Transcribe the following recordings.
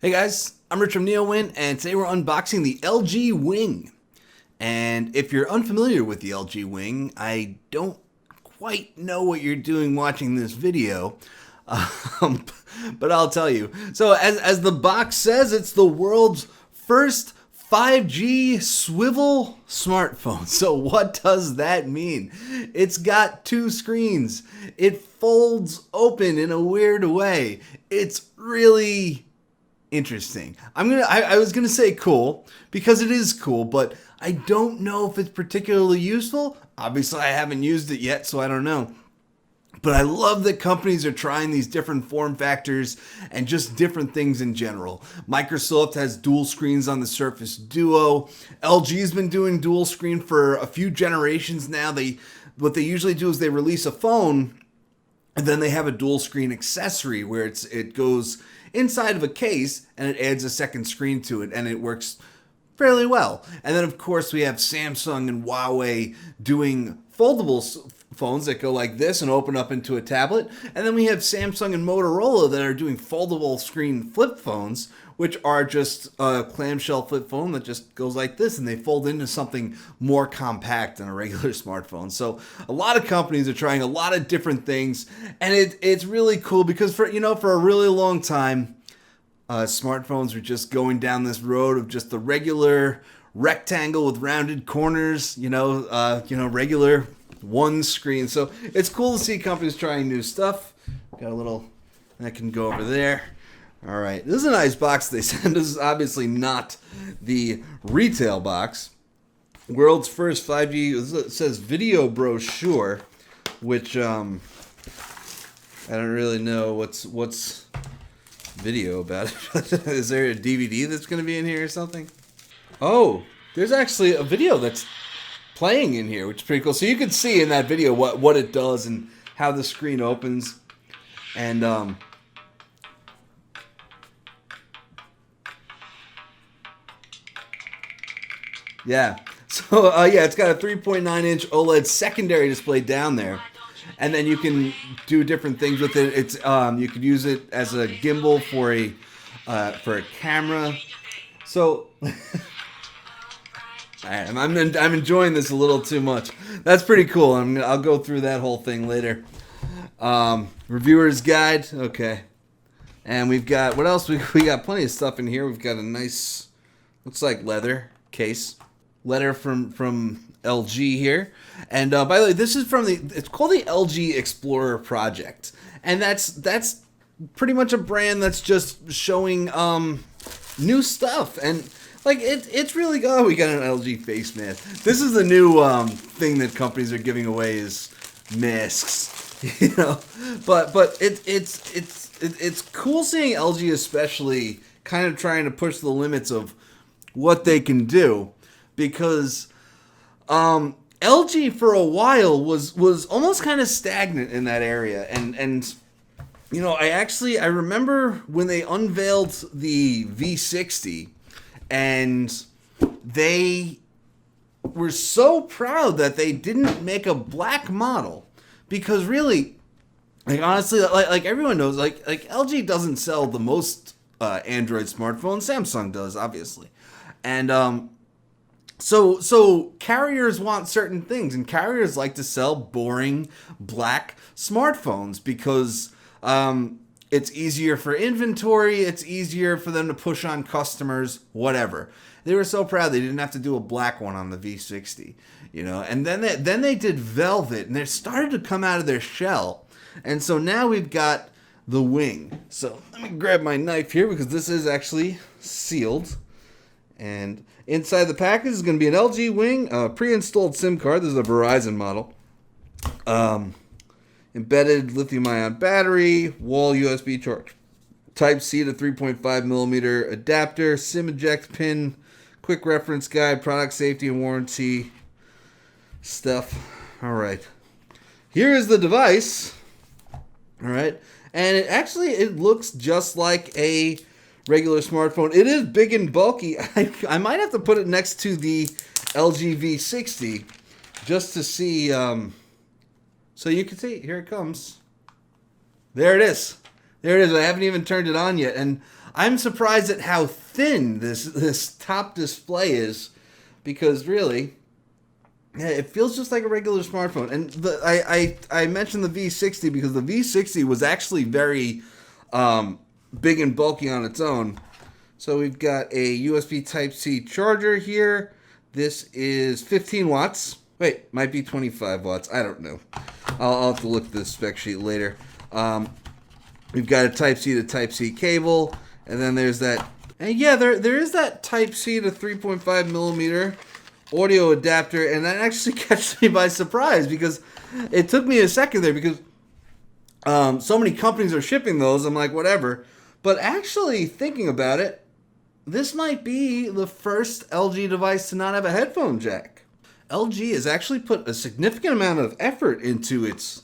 Hey guys, I'm Rich from NeoWin, and today we're unboxing the LG Wing. And if you're unfamiliar with the LG Wing, I don't quite know what you're doing watching this video, but I'll tell you. So as the box says, it's the world's first 5G swivel smartphone. So what does that mean? It's got two screens. It folds open in a weird way. It's really interesting. I was gonna say cool because it is cool, but I don't know if it's particularly useful. Obviously, I haven't used it yet, so I don't know. But I love that companies are trying these different form factors and just different things in general. Microsoft has dual screens on the Surface Duo. LG's been doing dual screen for a few generations now. What they usually do is they release a phone and then they have a dual screen accessory where it goes inside of a case and it adds a second screen to it, and it works fairly well. And then of course we have Samsung and Huawei doing foldable phones that go like this and open up into a tablet. And then we have Samsung and Motorola that are doing foldable screen flip phones, which are just a clamshell flip phone that just goes like this and they fold into something more compact than a regular smartphone. So a lot of companies are trying a lot of different things, and it's really cool because for a really long time, smartphones were just going down this road of just the regular rectangle with rounded corners, regular one screen. So it's cool to see companies trying new stuff. Got a little that can go over there. All right, this is a nice box they sent. This is obviously not the retail box. World's first 5G, it says video brochure, which I don't really know what's video about it. Is there a DVD that's going to be in here or something? Oh, there's actually a video that's playing in here, which is pretty cool. So you can see in that video what it does and how the screen opens. And yeah. So it's got a 3.9-inch OLED secondary display down there. And then you can do different things with it. It's you could use it as a gimbal for a camera. So I'm enjoying this a little too much. That's pretty cool. I'll go through that whole thing later. Reviewer's guide. Okay. And we've got what else? We got plenty of stuff in here. We've got a nice, looks like leather case. Letter from LG here. And by the way, this is it's called the LG Explorer Project. And that's pretty much a brand that's just showing new stuff. And like it's really good. Oh, we got an LG face mask. This is the new thing that companies are giving away is masks. But it's cool seeing LG especially kind of trying to push the limits of what they can do, because LG for a while was almost kind of stagnant in that area, and I remember when they unveiled the V60, and they were so proud that they didn't make a black model, because really, like honestly, like everyone knows, like LG doesn't sell the most Android smartphones. Samsung does, obviously, and So carriers want certain things, and carriers like to sell boring black smartphones because it's easier for inventory, it's easier for them to push on customers, whatever. They were so proud they didn't have to do a black one on the V60, And then they did velvet, and they started to come out of their shell, and so now we've got the Wing. So let me grab my knife here because this is actually sealed. And inside the package is going to be an LG Wing, pre-installed SIM card. This is a Verizon model. Embedded lithium-ion battery, wall USB charge, Type-C to 3.5 millimeter adapter, SIM eject pin, quick reference guide, product safety and warranty stuff. All right. Here is the device. All right. And it looks just like a regular smartphone. It is big and bulky. I might have to put it next to the LG V60 just to see. So you can see, here it comes. There it is. There it is. I haven't even turned it on yet. And I'm surprised at how thin this top display is, because really, yeah, it feels just like a regular smartphone. And I mentioned the V60 because the V60 was actually very big and bulky on its own. So we've got a USB Type-C charger here. This is 15 watts. Wait, might be 25 watts. I don't know. I'll have to look at this spec sheet later. We've got a Type-C to Type-C cable. And then there's that. And yeah, there is that Type-C to 3.5 millimeter audio adapter. And that actually catches me by surprise because it took me a second there because so many companies are shipping those. I'm like, whatever. But actually thinking about it, this might be the first LG device to not have a headphone jack. LG has actually put a significant amount of effort into its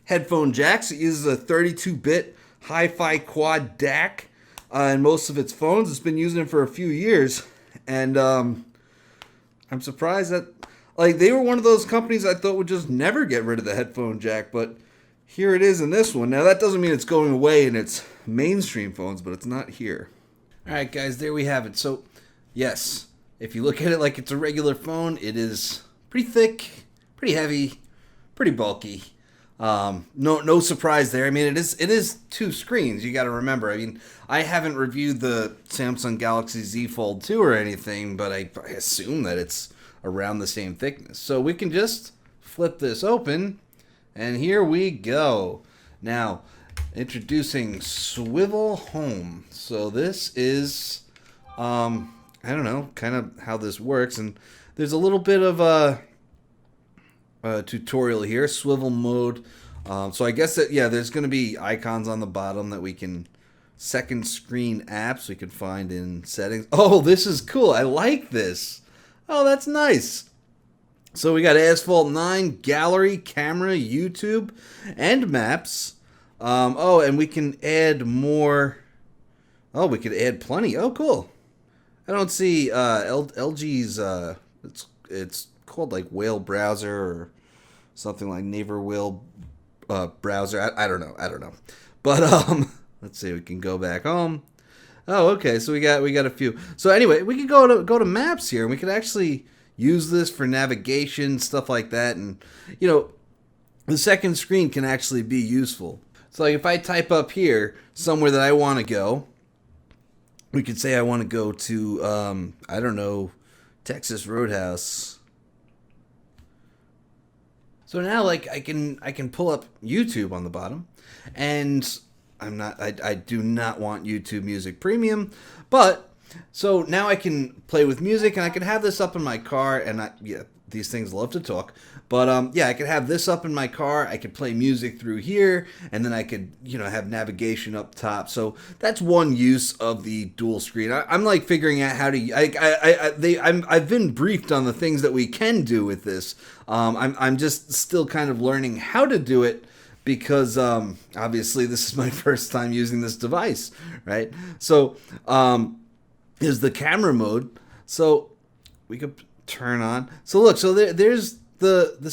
headphone jacks. It uses a 32-bit hi-fi quad DAC in most of its phones. It's been using it for a few years. And I'm surprised that, like, they were one of those companies I thought would just never get rid of the headphone jack. But here it is in this one. Now, that doesn't mean it's going away in its mainstream phones, but it's not here. All right, guys, there we have it. So, yes, if you look at it like it's a regular phone, it is pretty thick, pretty heavy, pretty bulky. No surprise there. I mean, it is two screens. You got to remember. I mean, I haven't reviewed the Samsung Galaxy Z Fold 2 or anything, but I assume that it's around the same thickness. So we can just flip this open, and here we go. Now, introducing Swivel Home. So this is, I don't know, kind of how this works. And there's a little bit of a tutorial here, swivel mode. So I guess that, yeah, there's going to be icons on the bottom that we can, second screen apps we can find in settings. Oh, this is cool. I like this. Oh, that's nice. So we got Asphalt 9, Gallery, Camera, YouTube, and Maps. Oh, and we can add more. Oh, we could add plenty. Oh, cool. I don't see LG's. It's called like Whale Browser or something like Naver Whale Browser. I don't know. But let's see. We can go back home. Oh, okay. So we got a few. So anyway, we could go to Maps here, and we could actually use this for navigation, stuff like that, and the second screen can actually be useful. So like if I type up here somewhere that I want to go, we could say I want to go to, I don't know, Texas Roadhouse. So now like I can pull up YouTube on the bottom, and I do not want YouTube Music Premium, but so now I can play with music, and I can have this up in my car, and these things love to talk. But yeah, I could have this up in my car. I could play music through here, and then I could, have navigation up top. So that's one use of the dual screen. I'm like figuring out how to. I've been briefed on the things that we can do with this. I'm just still kind of learning how to do it because obviously this is my first time using this device, right? So is the camera mode. So we could turn on. So look, so this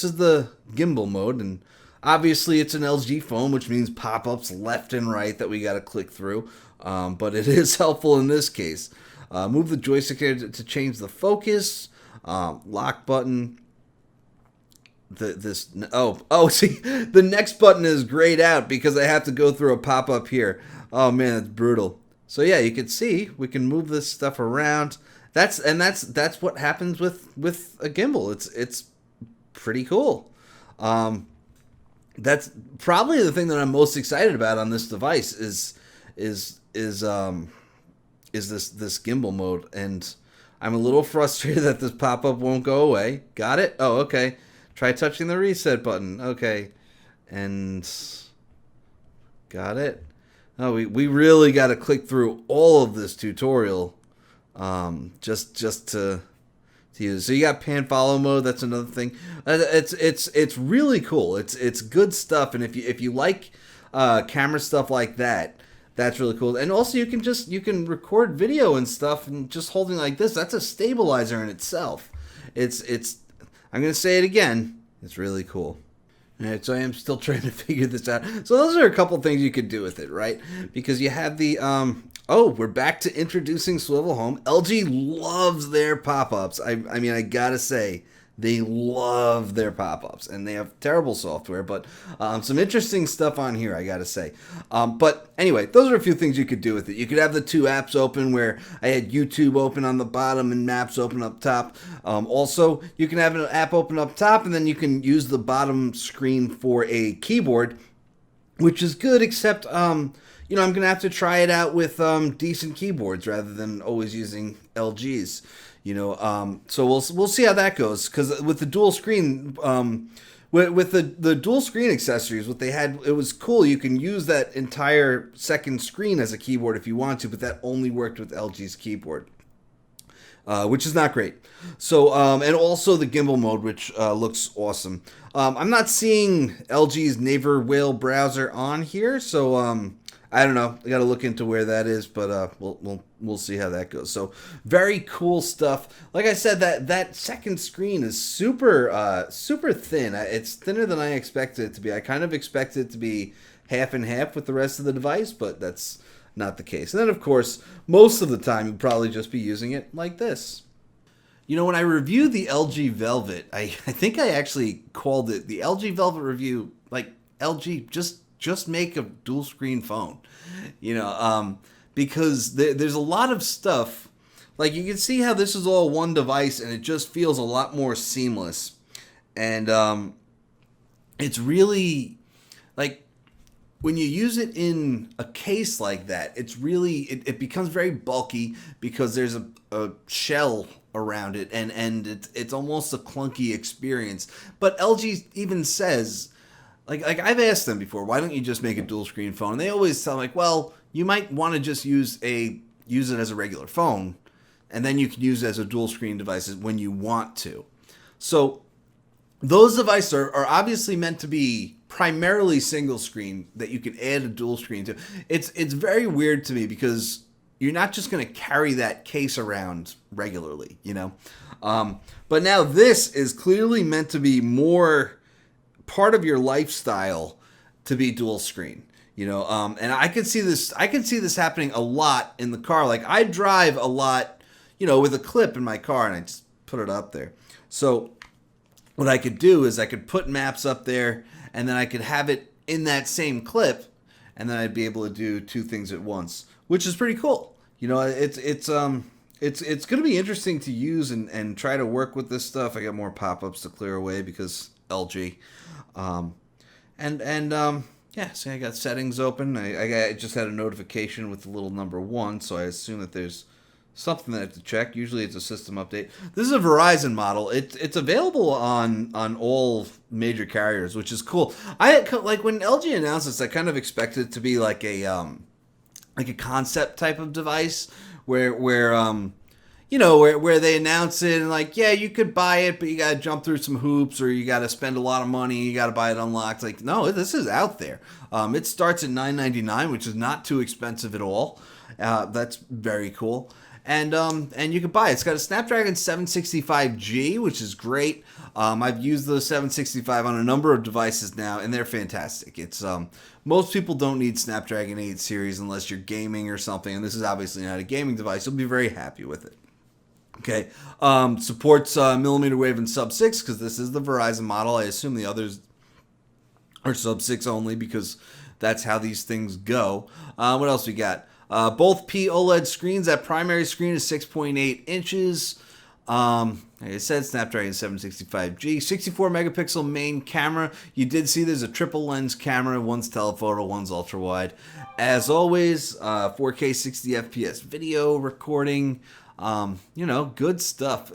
is the gimbal mode, and obviously it's an LG phone, which means pop-ups left and right that we got to click through. But it is helpful in this case. Move the joystick here to change the focus. Lock button. See, the next button is grayed out because I have to go through a pop-up here. Oh man, it's brutal. So yeah, you can see we can move this stuff around. That's what happens with a gimbal. It's pretty cool. That's probably the thing that I'm most excited about on this device is this gimbal mode, and I'm a little frustrated that this pop-up won't go away. Got it? Oh, okay. Try touching the reset button. Okay. And got it. Oh, we really got to click through all of this tutorial just to use. So you got pan follow mode. That's another thing. It's really cool. It's good stuff. And if you like camera stuff like that, that's really cool. And also you can record video and stuff, and just holding like this, that's a stabilizer in itself. I'm gonna say it again. It's really cool. All right, so I am still trying to figure this out. So those are a couple things you could do with it, right? Because you have the Oh, we're back to introducing Swivel Home. LG loves their pop-ups. I mean, I gotta say, they love their pop-ups, and they have terrible software, but some interesting stuff on here, I gotta say. But anyway, those are a few things you could do with it. You could have the two apps open where I had YouTube open on the bottom and Maps open up top. Also, you can have an app open up top, and then you can use the bottom screen for a keyboard, which is good, except I'm gonna have to try it out with decent keyboards rather than always using LGs. So we'll see how that goes. Because with the dual screen, with the dual screen accessories, what they had, it was cool. You can use that entire second screen as a keyboard if you want to, but that only worked with LG's keyboard. Which is not great. So, and also the gimbal mode, which looks awesome. I'm not seeing LG's Naver Whale browser on here, so I don't know. I got to look into where that is, but we'll see how that goes. So, very cool stuff. Like I said, that second screen is super thin. It's thinner than I expected it to be. I kind of expected it to be half and half with the rest of the device, but that's not the case. And then, of course, most of the time, you'll probably just be using it like this. When I reviewed the LG Velvet, I think I actually called it the LG Velvet review, like, LG, just make a dual screen phone. Because there's a lot of stuff. Like, you can see how this is all one device, and it just feels a lot more seamless. And it's really, like, when you use it in a case like that, it's really, it becomes very bulky because there's a shell around it, and it's almost a clunky experience. But LG even says, like I've asked them before, why don't you just make a dual screen phone? And they always tell me, like, well, you might want to just use it as a regular phone, and then you can use it as a dual screen device when you want to. So those devices are obviously meant to be primarily single screen that you can add a dual screen to. It's very weird to me because you're not just going to carry that case around regularly, But now this is clearly meant to be more part of your lifestyle to be dual screen, and I can see this happening a lot in the car. Like, I drive a lot, with a clip in my car, and I just put it up there. So what I could do is I could put Maps up there, and then I could have it in that same clip, and then I'd be able to do two things at once, which is pretty cool. It's going to be interesting to use and try to work with this stuff. I got more pop-ups to clear away because LG. See, I got settings open. I just had a notification with the little number 1, so I assume that there's something that I have to check. Usually it's a system update. This is a Verizon model. It's available on all major carriers, which is cool. Like when LG announced this, I kind of expected it to be like a concept type of device where they announce it and like, yeah, you could buy it, but you got to jump through some hoops, or you got to spend a lot of money. You got to buy it unlocked. Like, no, this is out there. It starts at $9.99, which is not too expensive at all. That's very cool. And you can buy it. It's got a Snapdragon 765G, which is great. I've used the 765 on a number of devices now, and they're fantastic. It's most people don't need Snapdragon 8 series unless you're gaming or something, and this is obviously not a gaming device. You'll be very happy with it. Okay, supports millimeter wave and sub 6 because this is the Verizon model. I assume the others are sub 6 only because that's how these things go. What else we got? Both POLED screens. That primary screen is 6.8 inches. Like I said, Snapdragon 765G, 64 megapixel main camera. You did see there's a triple lens camera. One's telephoto, one's ultra wide. As always, 4K 60 FPS video recording. Good stuff.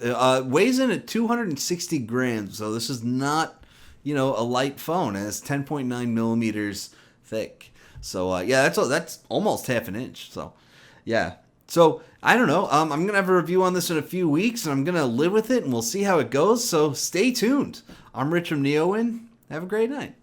Weighs in at 260 grams, so this is not, a light phone. And it's 10.9 millimeters thick. So, that's almost half an inch. So, yeah. So, I don't know. I'm going to have a review on this in a few weeks, and I'm going to live with it, and we'll see how it goes. So, stay tuned. I'm Rich from NeoWin. Have a great night.